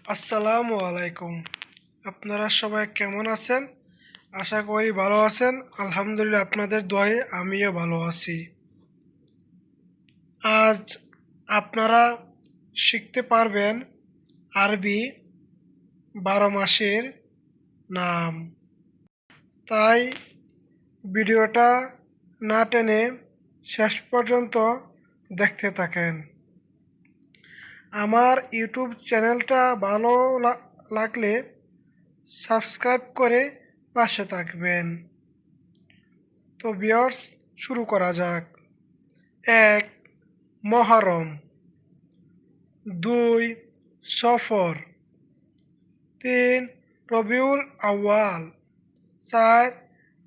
আসসালামু আলাইকুম। আপনারা সবাই কেমন আছেন? আশা করি ভালো আছেন। আলহামদুলিল্লাহ, আপনাদের দোয়ায় আমিও ভালো আছি। আজ আপনারা শিখতে পারবেন আরবি 12 মাসের নাম। তাই ভিডিওটা না টেনে শেষ পর্যন্ত দেখতে থাকেন। আমার ইউটিউব চ্যানেলটা ভালো লাগলে সাবস্ক্রাইব করে পাশে থাকবেন। তো ভিউয়ার্স, শুরু করা যাক। ১. মহরম। ২. সফর। ৩. রবিউল আউয়াল। ৪.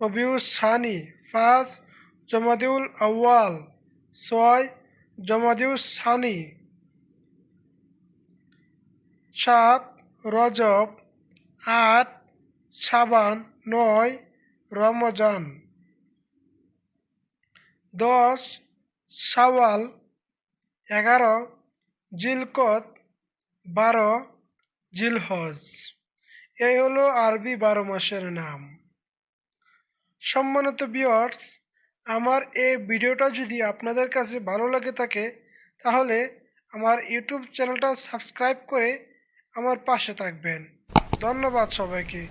রবিউল সানি। ৫. জমাদিউল আউয়াল। ৬. জমাদিউল সানি। ৭. রজব। ৮. শাবান। ৯. রমজান। ১০. শাওয়াল। ১১. জিলকদ। ১২. জিলহজ। এই হলো আরবি 12 মাসের নাম। সম্মানিত ভিউয়ার্স, আমার এই ভিডিওটা যদি আপনাদের কাছে ভালো লাগে থাকে তাহলে আমার ইউটিউব চ্যানেলটা সাবস্ক্রাইব করে আমার পাশে থাকবেন। ধন্যবাদ সবাইকে।